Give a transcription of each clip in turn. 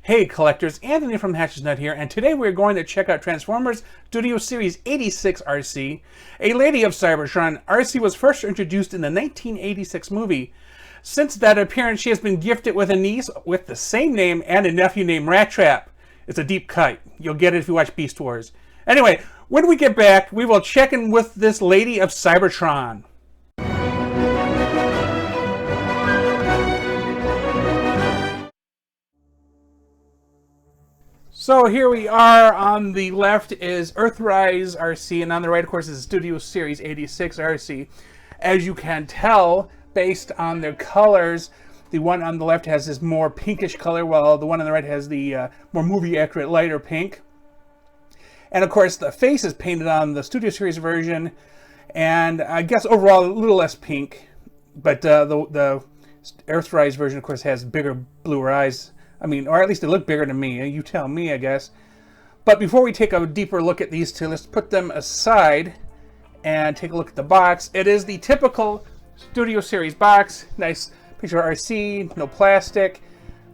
Hey collectors, Anthony from Hatch's Nut here, and today we're going to check out Transformers Studio Series 86 Arcee. A lady of Cybertron, Arcee was first introduced in the 1986 movie. Since that appearance, she has been gifted with a niece with the same name and a nephew named Rattrap. It's a deep cut. You'll get it if you watch Beast Wars. Anyway, when we get back, we will check in with this lady of Cybertron. So here we are. On the left is Earthrise Arcee, and on the right, of course, is Studio Series 86 Arcee. As you can tell, based on their colors, the one on the left has this more pinkish color, while the one on the right has the more movie-accurate lighter pink. And of course, the face is painted on the Studio Series version, and I guess overall a little less pink. But the Earthrise version, of course, has bigger, bluer eyes. I mean, or at least they look bigger to me. You tell me, I guess. But before we take a deeper look at these two, let's put them aside and take a look at the box. It is the typical Studio Series box. Nice picture of Arcee, no plastic.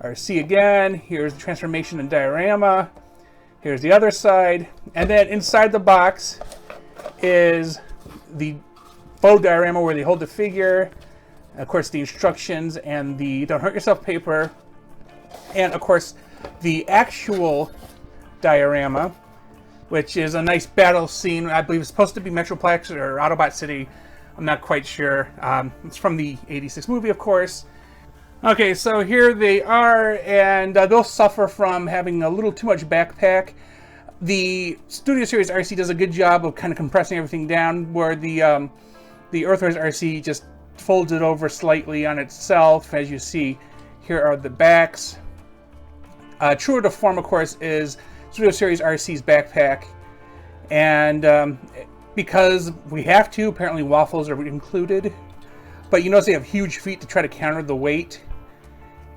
Arcee again. Here's the transformation and diorama. Here's the other side. And then inside the box is the faux diorama where they hold the figure. Of course, the instructions and the Don't Hurt Yourself paper. And of course, the actual diorama, which is a nice battle scene. I believe it's supposed to be Metroplex or Autobot City. I'm not quite sure. It's from the 86 movie, of course. Okay, so here they are, and they'll suffer from having a little too much backpack. The Studio Series Arcee does a good job of kind of compressing everything down, where the Earthrise Arcee just folds it over slightly on itself. As you see, here are the backs. Truer to form, of course, is Studio Series Arcee's backpack. And because we have to, apparently waffles are included. But you notice they have huge feet to try to counter the weight.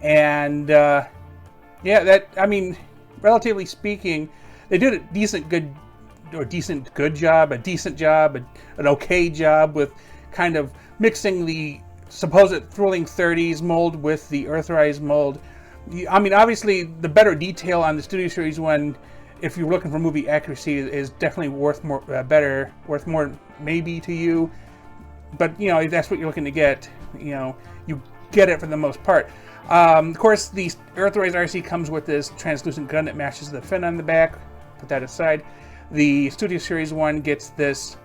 And yeah, I mean, relatively speaking, they did a decent job, an okay job with kind of mixing the supposed Thrilling 30s mold with the Earthrise mold. I mean, obviously, the better detail on the Studio Series one, if you're looking for movie accuracy, is definitely worth more, worth more maybe to you. But you know, if that's what you're looking to get, you know, you get it for the most part. Of course, the Earthrise Arcee comes with this translucent gun that matches the fin on the back. Put that aside. The Studio Series one gets this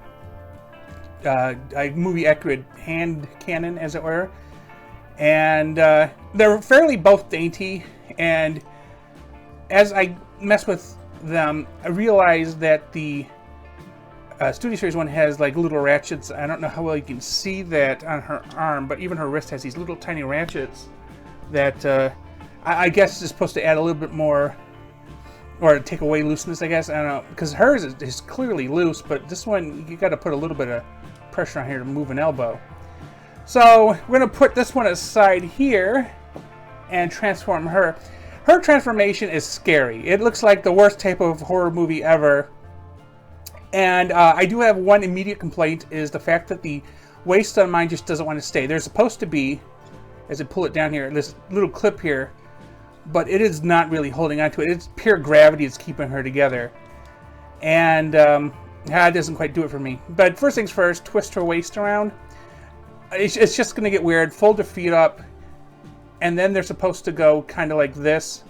movie accurate hand cannon, as it were. And they're fairly both dainty, and as I mess with them, I realize that the Studio Series one has like little ratchets. I don't know how well you can see that on her arm, but even her wrist has these little tiny ratchets that I guess is supposed to add a little bit more, or take away looseness, I guess. I don't know, because hers is clearly loose, but this one, you got to put a little bit of pressure on here to move an elbow. So we're going to put this one aside here and transform her. Her transformation is scary. It looks like the worst type of horror movie ever. And I do have one immediate complaint, is the fact that the waist on mine just doesn't want to stay. There's supposed to be, as I pull it down here, this little clip here, but it is not really holding onto it. It's pure gravity that's keeping her together. And it doesn't quite do it for me. But first things first, twist her waist around. It's just going to get weird. Fold her feet up, and then they're supposed to go kind of like this.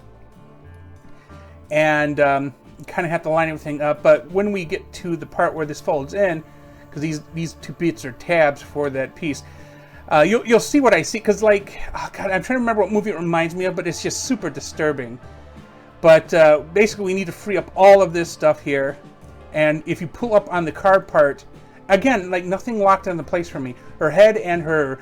And kind of have to line everything up. But when we get to the part where this folds in, because these two bits are tabs for that piece, you'll see what I see. Because, like, oh God, I'm trying to remember what movie it reminds me of, but it's just super disturbing. But basically, we need to free up all of this stuff here. And if you pull up on the card part, again, like nothing locked into place for me. Her head and her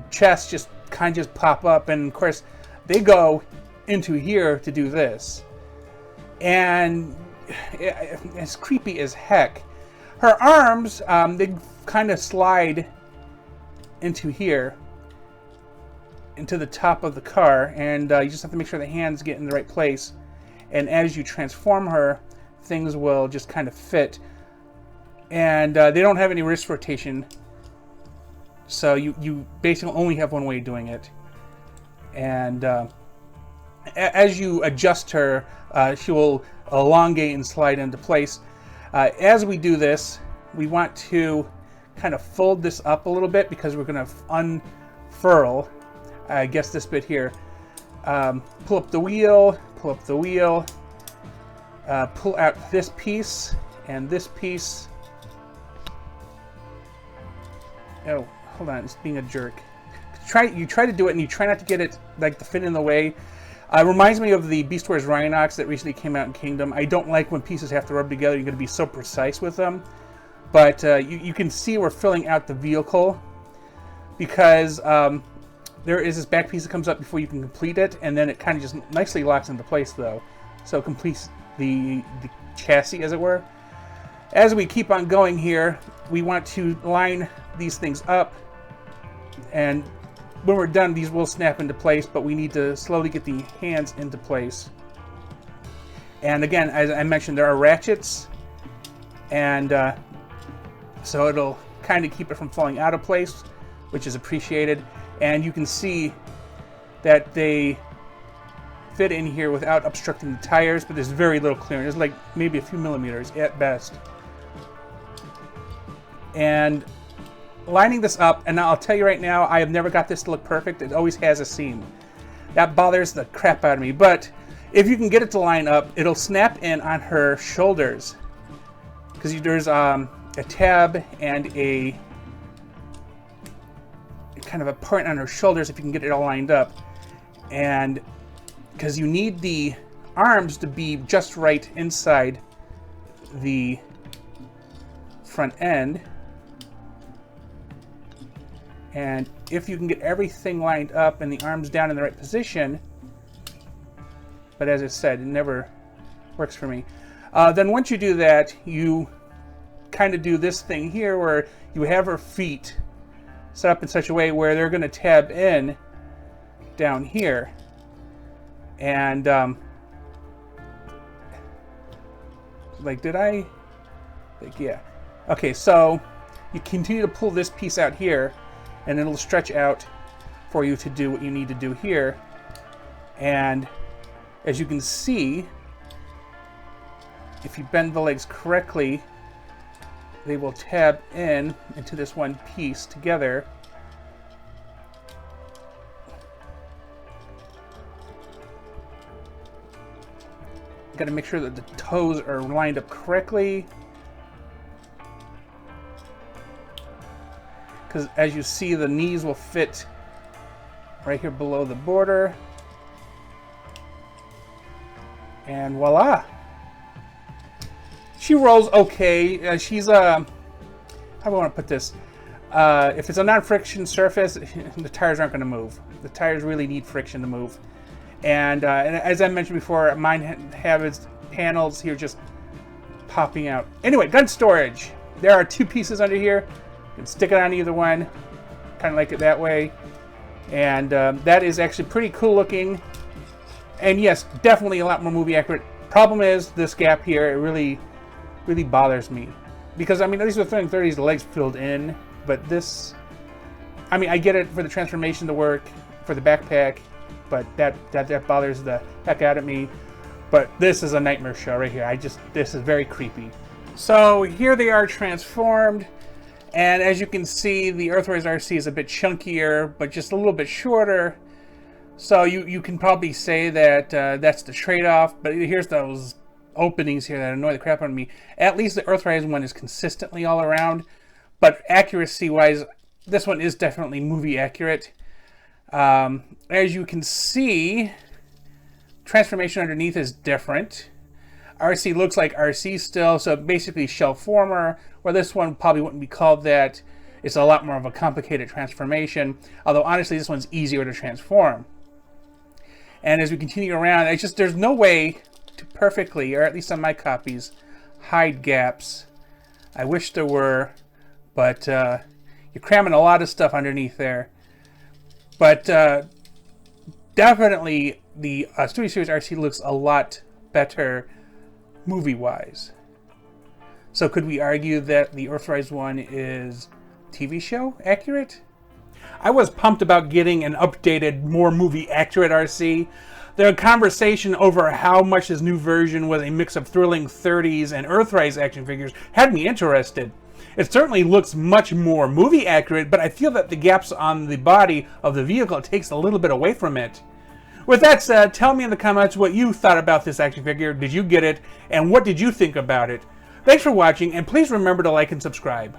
chest just kind of just pop up, and of course they go into here to do this. And it's creepy as heck. Her arms, they kind of slide into here, into the top of the car, and you just have to make sure the hands get in the right place. And as you transform her, things will just kind of fit. And they don't have any wrist rotation, so you basically only have one way of doing it. And as you adjust her, she will elongate and slide into place. As we do this, we want to kind of fold this up a little bit because we're going to unfurl, I guess, this bit here. Pull up the wheel, pull out this piece and this piece. Oh, hold on, it's being a jerk. You try to do it and you try not to get it like to fit in the way. Reminds me of the Beast Wars Rhinox that recently came out in Kingdom. I don't like when pieces have to rub together. You're going to be so precise with them. But you can see we're filling out the vehicle because there is this back piece that comes up before you can complete it, and then it kind of just nicely locks into place though. So it completes the chassis, as it were. As we keep on going here, we want to line these things up, and when we're done, these will snap into place, but we need to slowly get the hands into place. And again, as I mentioned, there are ratchets, and so it'll kind of keep it from falling out of place, which is appreciated. And you can see that they fit in here without obstructing the tires, but there's very little clearance. There's like maybe a few millimeters at best. And lining this up, and I'll tell you right now, I have never got this to look perfect. It always has a seam. That bothers the crap out of me. But if you can get it to line up, it'll snap in on her shoulders. Because there's a tab and a kind of a part on her shoulders if you can get it all lined up. And because you need the arms to be just right inside the front end. And if you can get everything lined up and the arms down in the right position, but as I said, it never works for me. Then once you do that, you kind of do this thing here where you have her feet set up in such a way where they're going to tab in down here. And yeah. Okay, so you continue to pull this piece out here, and it'll stretch out for you to do what you need to do here. And as you can see, if you bend the legs correctly, they will tab in into this one piece together. Got to make sure that the toes are lined up correctly. Because as you see, the knees will fit right here below the border. And voila! She rolls okay. She's how do I want to put this? If it's a non-friction surface, the tires aren't going to move. The tires really need friction to move. And as I mentioned before, mine have its panels here just popping out. Anyway, gun storage. There are two pieces under here. You can stick it on either one, kind of like it that way. And that is actually pretty cool looking. And yes, definitely a lot more movie accurate. Problem is this gap here, it really bothers me. Because, I mean, at least with the 30s, the legs filled in. But this, I mean, I get it for the transformation to work, for the backpack. But that bothers the heck out of me. But this is a nightmare show right here. This is very creepy. So here they are transformed. And as you can see, the Earthrise Arcee is a bit chunkier, but just a little bit shorter. So you can probably say that that's the trade-off. But here's those openings here that annoy the crap out of me. At least the Earthrise one is consistently all around. But accuracy-wise, this one is definitely movie accurate. As you can see, transformation underneath is different. Arcee looks like Arcee still, so basically shell former, where this one probably wouldn't be called that. It's a lot more of a complicated transformation, although honestly this one's easier to transform. And as we continue around, there's no way to perfectly, or at least on my copies, hide gaps. I wish there were, but you're cramming a lot of stuff underneath there. But definitely the Studio Series Arcee looks a lot better movie-wise. So could we argue that the Earthrise one is TV show accurate? I was pumped about getting an updated, more movie-accurate Arcee. The conversation over how much this new version was a mix of thrilling 30s and Earthrise action figures had me interested. It certainly looks much more movie accurate, but I feel that the gaps on the body of the vehicle takes a little bit away from it. With that said, tell me in the comments what you thought about this action figure. Did you get it? And what did you think about it? Thanks for watching, and please remember to like and subscribe.